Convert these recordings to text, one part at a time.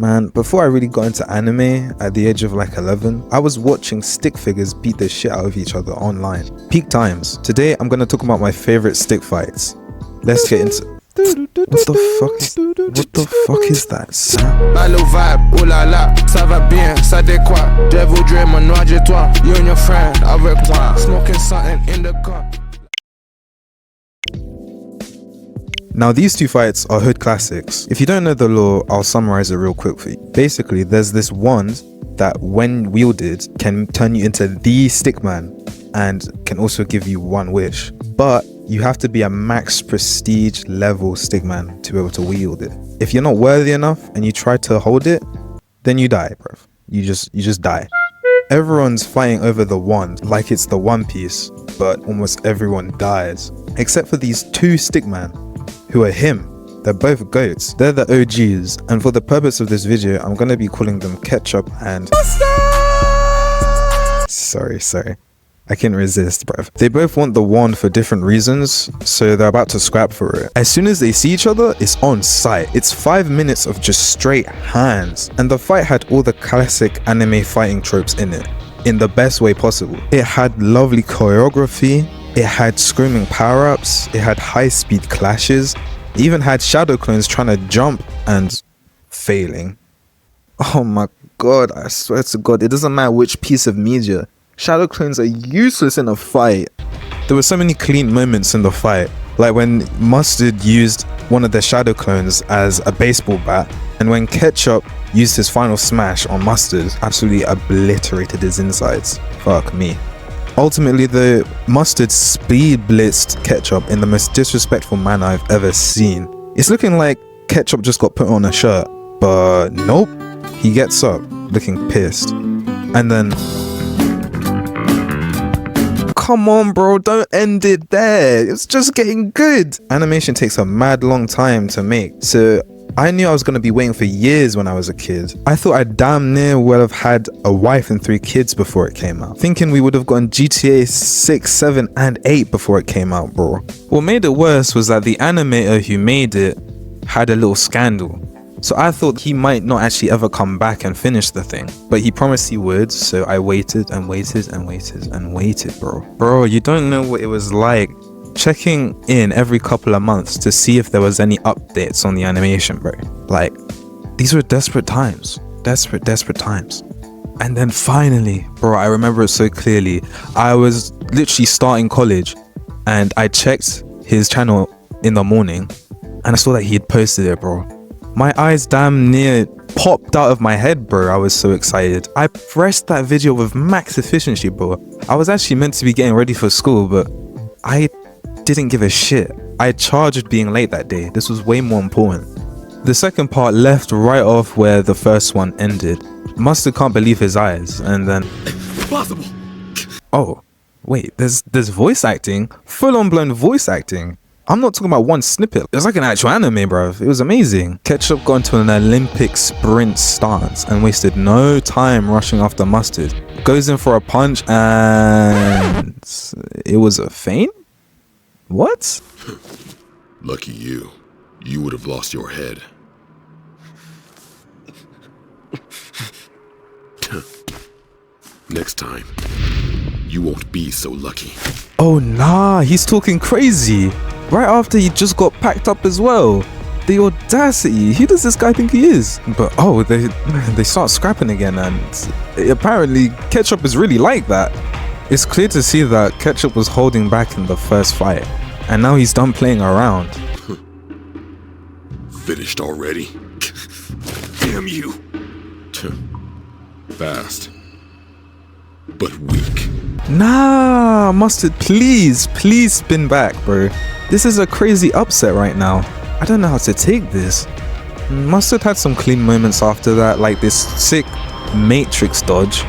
Man, before I really got into anime at the age of like 11, I was watching stick figures beat the shit out of each other online. Peak times. Today, I'm gonna talk about my favorite stick fights. Let's get into... What the fuck is that sound? vibe, oh la la, ça va bien, ça décoiffe. Devil dream, menage a trois, you and your friend, avec moi, smoking something in the car. Now these two fights are hood classics. If you don't know the lore, I'll summarize it real quick for you. Basically, there's this wand that when wielded can turn you into the stickman and can also give you one wish. But you have to be a max prestige level stickman to be able to wield it. If you're not worthy enough and you try to hold it, then you die, bruv. You just die. Everyone's fighting over the wand like it's the One Piece, but almost everyone dies. Except for these two stickman who are him. They're both goats. They're the OGs, and for the purpose of this video, I'm gonna be calling them Ketchup and... Sorry. I can't resist, bruv. They both want the wand for different reasons, so they're about to scrap for it. As soon as they see each other, it's on sight. It's 5 minutes of just straight hands, and the fight had all the classic anime fighting tropes in it, in the best way possible. It had lovely choreography, it had screaming power-ups, it had high-speed clashes, it even had shadow clones trying to jump and failing. Oh my god, I swear to god, it doesn't matter which piece of media. Shadow clones are useless in a fight. There were so many clean moments in the fight, like when Mustard used one of the shadow clones as a baseball bat, and when Ketchup used his final smash on Mustard, absolutely obliterated his insides. Fuck me. Ultimately, the Mustard speed blitzed Ketchup in the most disrespectful manner I've ever seen. It's looking like Ketchup just got put on a shirt, but nope. He gets up, looking pissed. And then... Come on, bro, don't end it there. It's just getting good. Animation takes a mad long time to make, so I knew I was going to be waiting for years when I was a kid. I thought I damn near would have had a wife and 3 kids before it came out. Thinking we would have gotten GTA 6, 7 and 8 before it came out, bro. What made it worse was that the animator who made it had a little scandal. So I thought he might not actually ever come back and finish the thing. But he promised he would, so I waited and waited and waited and waited, bro. Bro, you don't know what it was like checking in every couple of months to see if there was any updates on the animation, bro. Like, these were desperate times. Desperate times. And then finally, bro, I remember it so clearly. I was literally starting college and I checked his channel in the morning and I saw that he had posted it, bro. My eyes damn near popped out of my head, bro. I was so excited. I pressed that video with max efficiency, bro. I was actually meant to be getting ready for school, but I didn't give a shit. I charged being late that day. This was way more important. The second part left right off where the first one ended. Mustard can't believe his eyes, and then... Possible. Oh, wait, there's voice acting? Full-on blown voice acting. I'm not talking about one snippet. It was like an actual anime, bro. It was amazing. Ketchup got into an Olympic sprint stance and wasted no time rushing after Mustard. Goes in for a punch and... it was a feint? What? Lucky you. You would have lost your head. Next time, you won't be so lucky. Oh nah, he's talking crazy. Right after he just got packed up as well. The audacity. Who does this guy think he is? But oh, they start scrapping again, and apparently Ketchup is really like that. It's clear to see that Ketchup was holding back in the first fight, and now he's done playing around. Finished already? Damn you! Fast, but weak. Nah, Mustard, please spin back, bro. This is a crazy upset right now. I don't know how to take this. Mustard had some clean moments after that, like this sick Matrix dodge,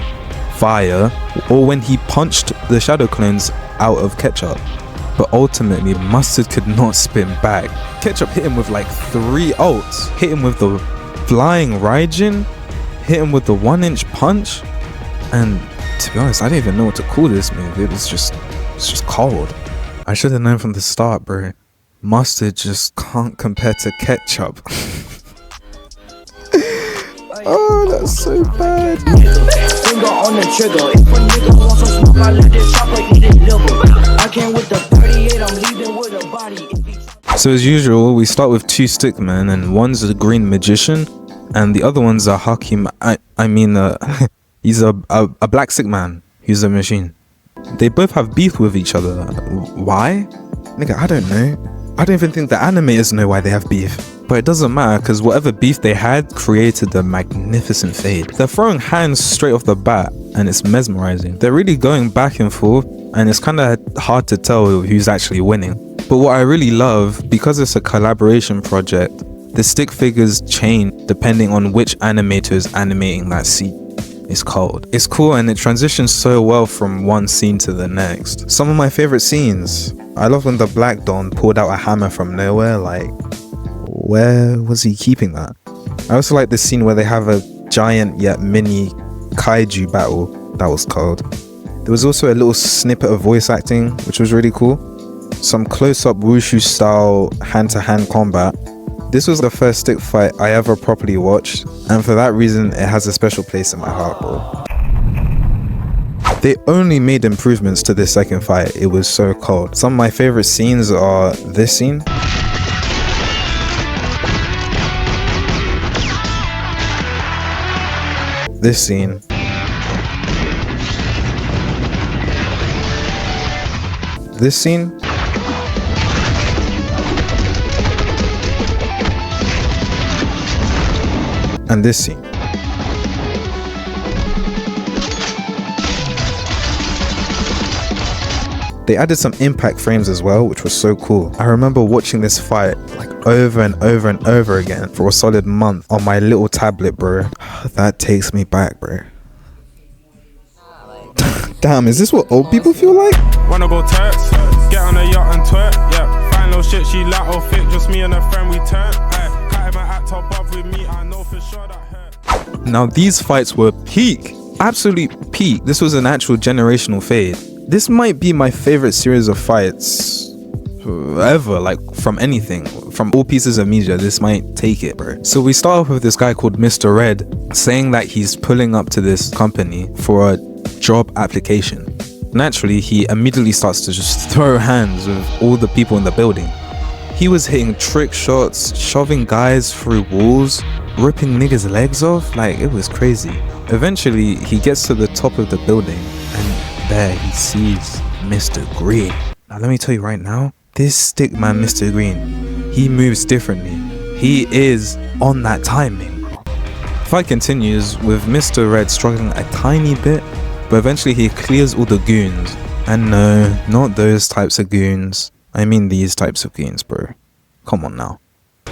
fire, or when he punched the shadow clones out of Ketchup. But ultimately, Mustard could not spin back. Ketchup hit him with like 3 ults. Hit him with the flying Raijin, hit him with the 1-inch punch, and to be honest, I didn't even know what to call this move. It's just cold. I should have known from the start, bro. Mustard just can't compare to Ketchup. Oh, that's so bad. Finger on the trigger. If a nigga wants some smoke, I let this chopper eat it liver. I came with the 38, I'm leaving with a body. So as usual, we start with two stickmen, and one's a green magician, and the other one's a Hakim. He's a black stickman. He's a machine. They both have beef with each other. Why? Nigga, I don't know. I don't even think the animators know why they have beef. But it doesn't matter, because whatever beef they had created a magnificent fade. They're throwing hands straight off the bat, and it's mesmerizing. They're really going back and forth, and it's kind of hard to tell who's actually winning. But what I really love, because it's a collaboration project, the stick figures change depending on which animator is animating that scene. It's cold. It's cool, and it transitions so well from one scene to the next. Some of my favorite scenes. I love when the Black Don pulled out a hammer from nowhere, like, where was he keeping that? I also like the scene where they have a giant yet mini kaiju battle. That was cold. There was also a little snippet of voice acting, which was really cool. Some close-up wushu style hand-to-hand combat. This was the first stick fight I ever properly watched, and for that reason it has a special place in my heart, bro. They only made improvements to this second fight. It was so cold. Some of my favorite scenes are this scene. This scene. This scene. And this scene. They added some impact frames as well, which was so cool. I remember watching this fight like over and over and over again for a solid month on my little tablet, bro. That takes me back, bro. Damn, is this what old people feel like? Wanna go Turks, get on a yacht and twerk, yeah. Find no shit, she lack or fit, just me and a friend we turn. Can't even act top up with me, I know for sure that hurt. Now these fights were peak, absolute peak. This was an actual generational fade. This might be my favorite series of fights ever, like from anything, from all pieces of media. This might take it, bro. So we start off with this guy called Mr. Red saying that he's pulling up to this company for a job application. Naturally, he immediately starts to just throw hands with all the people in the building. He was hitting trick shots, shoving guys through walls, ripping niggas' legs off. Like, it was crazy. Eventually, he gets to the top of the building, and there he sees Mr. Green. Now, let me tell you right now, this stick man, Mr. Green, he moves differently. He is on that timing. Fight continues with Mr. Red struggling a tiny bit, but eventually he clears all the goons. And no, not those types of goons. I mean these types of goons, bro. Come on now.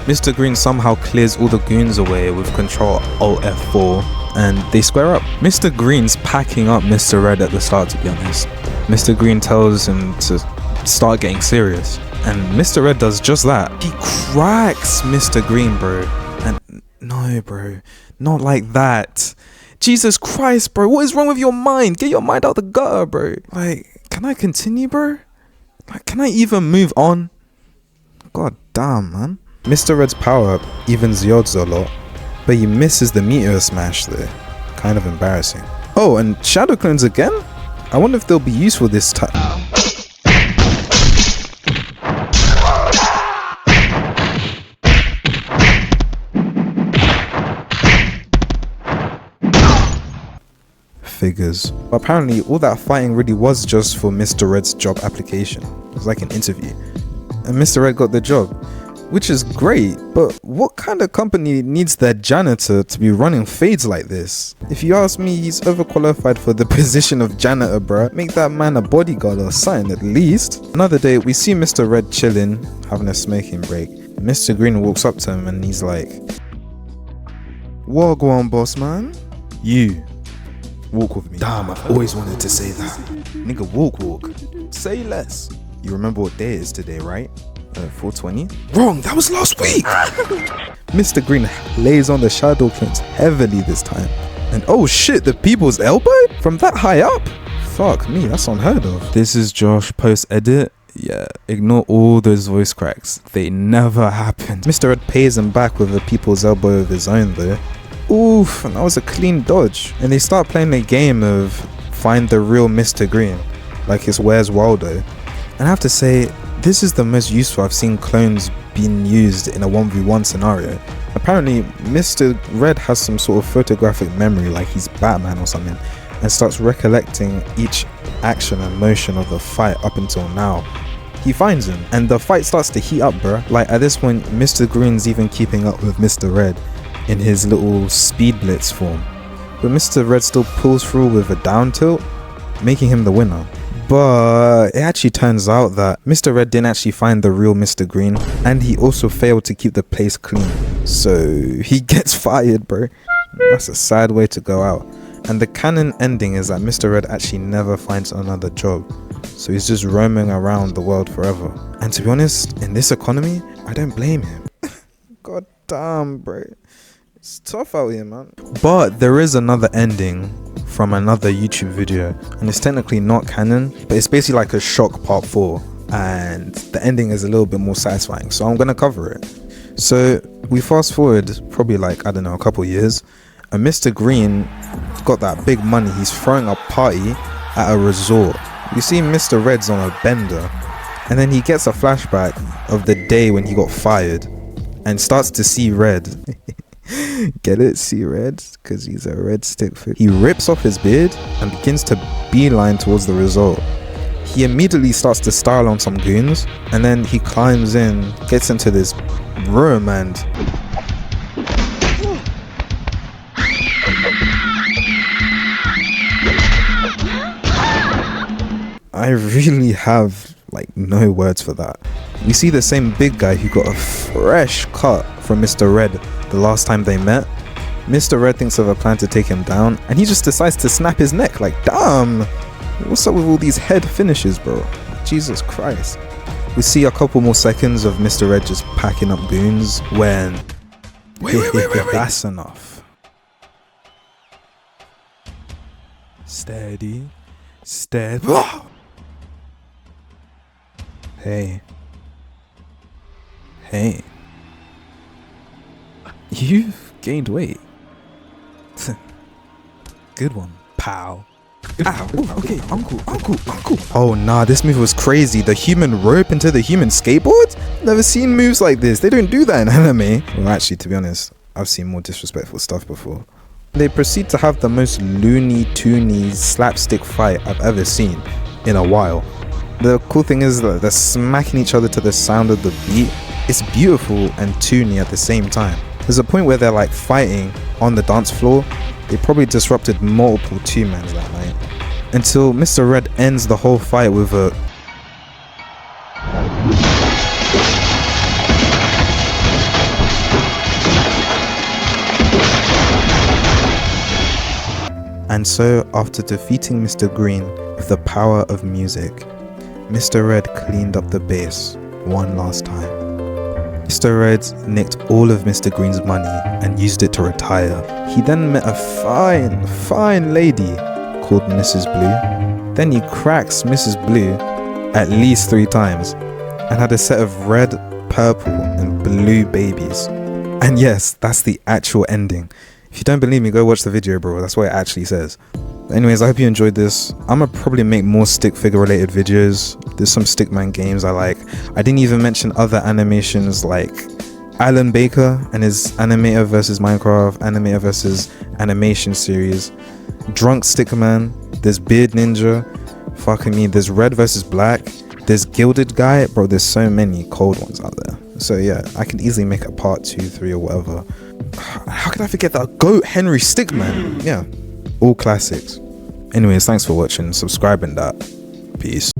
Mr. Green somehow clears all the goons away with Control Alt F4, and they square up. Mr. Green's packing up Mr. Red at the start, to be honest. Mr. Green tells him to start getting serious, and Mr. Red does just that. He cracks Mr. Green, bro. And no, bro, not like that. Jesus Christ, bro, what is wrong with your mind? Get your mind out the gutter, bro. Like, can I continue, bro? Like, can I even move on? God damn, man. Mr. Red's power-up evens the odds a lot, but he misses the meteor smash there. Kind of embarrassing. Oh, and shadow clones again? I wonder if they'll be useful this time. Figures. But apparently all that fighting really was just for Mr. Red's job application. It was like an interview. And Mr. Red got the job, which is great, but what kind of company needs their janitor to be running fades like this? If you ask me, he's overqualified for the position of janitor, bruh. Make that man a bodyguard or something at least. Another day, we see Mr. Red chilling, having a smoking break. Mr. Green walks up to him and he's like, "Wagwan, boss man. You walk with me." Damn, I've always wanted to say that. Nigga, walk. Say less. You remember what day it is today, right? 420? Wrong, that was last week! Mr. Green lays on the shadow clones heavily this time. And oh shit, the people's elbow? From that high up? Fuck me, that's unheard of. This is Josh post-edit. Yeah, ignore all those voice cracks. They never happened. Mr. Red pays him back with a people's elbow of his own though. Oof, and that was a clean dodge. And they start playing a game of find the real Mr. Green, like it's Where's Waldo. And I have to say, this is the most useful I've seen clones being used in a 1v1 scenario. Apparently, Mr. Red has some sort of photographic memory, like he's Batman or something, and starts recollecting each action and motion of the fight up until now. He finds him, and the fight starts to heat up, bruh. Like at this point, Mr. Green's even keeping up with Mr. Red in his little speed blitz form. But Mr. Red still pulls through with a down tilt, making him the winner. But it actually turns out that Mr. Red didn't actually find the real Mr. Green, and he also failed to keep the place clean. So he gets fired, bro. That's a sad way to go out. And the canon ending is that Mr. Red actually never finds another job. So he's just roaming around the world forever. And to be honest, in this economy, I don't blame him. God damn, bro. It's tough out here, man. But there is another ending from another YouTube video, and it's technically not canon, but it's basically like a shock part 4, and the ending is a little bit more satisfying, so I'm gonna cover it. So we fast forward probably like, I don't know, a couple years, and Mr. Green got that big money. He's throwing a party at a resort. You see Mr. Red's on a bender, and then he gets a flashback of the day when he got fired and starts to see red. Get it? See red? Because he's a red stick figure. He rips off his beard and begins to beeline towards the resort. He immediately starts to style on some goons, and then he climbs in, gets into this room, and I really have like no words for that. We see the same big guy who got a fresh cut from Mr. Red the last time they met. Mr. Red thinks of a plan to take him down, and he just decides to snap his neck. Like, damn, what's up with all these head finishes, bro? Jesus Christ. We see a couple more seconds of Mr. Red just packing up goons when wait. That's enough. Steady. Hey, you've gained weight. Good one, pal. Ow, ooh, okay, uncle. Oh nah, this move was crazy. The human rope into the human skateboard? Never seen moves like this. They don't do that in anime. Well, actually, to be honest, I've seen more disrespectful stuff before. They proceed to have the most Looney Toony slapstick fight I've ever seen in a while. The cool thing is that they're smacking each other to the sound of the beat. It's beautiful and toony at the same time. There's a point where they're like fighting on the dance floor. They probably disrupted multiple two-mans that night, until Mr. Red ends the whole fight with a And so, after defeating Mr. Green with the power of music, Mr. Red cleaned up the base one last time. Mr. Red nicked all of Mr. Green's money and used it to retire. He then met a fine lady called Mrs. Blue. Then he cracks Mrs. Blue at least 3 times and had a set of red, purple and blue babies. And yes, that's the actual ending. If you don't believe me, go watch the video, bro. That's what it actually says. Anyways, I hope you enjoyed this. I'm gonna probably make more stick figure related videos. There's some Stickman games I like. I didn't even mention other animations like Alan Baker and his Animator vs Minecraft, Animator vs Animation series, Drunk Stickman, there's Beard Ninja, fucking me, there's Red vs Black, there's Gilded Guy, bro, there's so many cold ones out there. So yeah, I could easily make a part 2, 3 or whatever. How could I forget that GOAT Henry Stickman? Yeah, all classics. Anyways, thanks for watching, subscribe and that. Peace.